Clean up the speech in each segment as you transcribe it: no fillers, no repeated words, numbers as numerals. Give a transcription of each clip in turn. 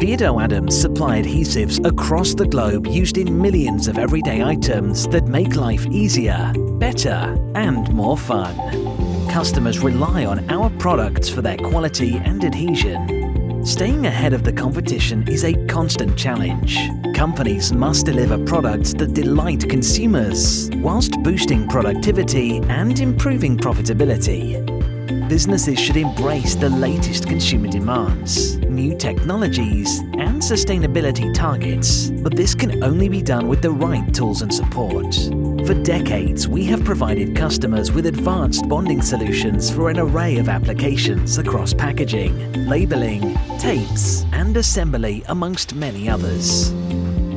Beardow Adams supply adhesives across the globe used in millions of everyday items that make life easier, better and more fun. Customers rely on our products for their quality and adhesion. Staying ahead of the competition is a constant challenge. Companies must deliver products that delight consumers, whilst boosting productivity and improving profitability. Businesses should embrace the latest consumer demands, new technologies, and sustainability targets, but this can only be done with the right tools and support. For decades, we have provided customers with advanced bonding solutions for an array of applications across packaging, labeling, tapes, and assembly, amongst many others.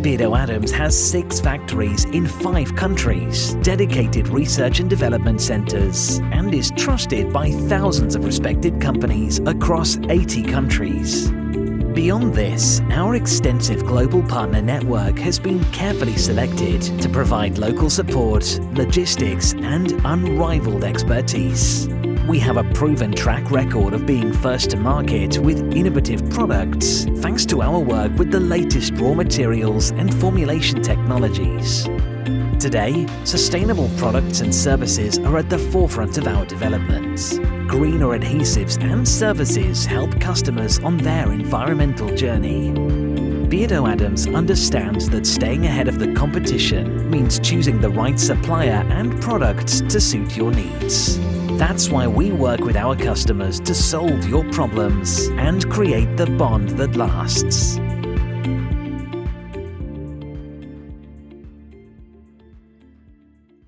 Beardow Adams has 6 factories in 5 countries, dedicated research and development centres, and is trusted by thousands of respected companies across 80 countries. Beyond this, our extensive global partner network has been carefully selected to provide local support, logistics, and unrivaled expertise. We have a proven track record of being first to market with innovative products, thanks to our work with the latest raw materials and formulation technologies. Today, sustainable products and services are at the forefront of our development. Greener adhesives and services help customers on their environmental journey. Beardow Adams understands that staying ahead of the competition means choosing the right supplier and products to suit your needs. That's why we work with our customers to solve your problems and create the bond that lasts.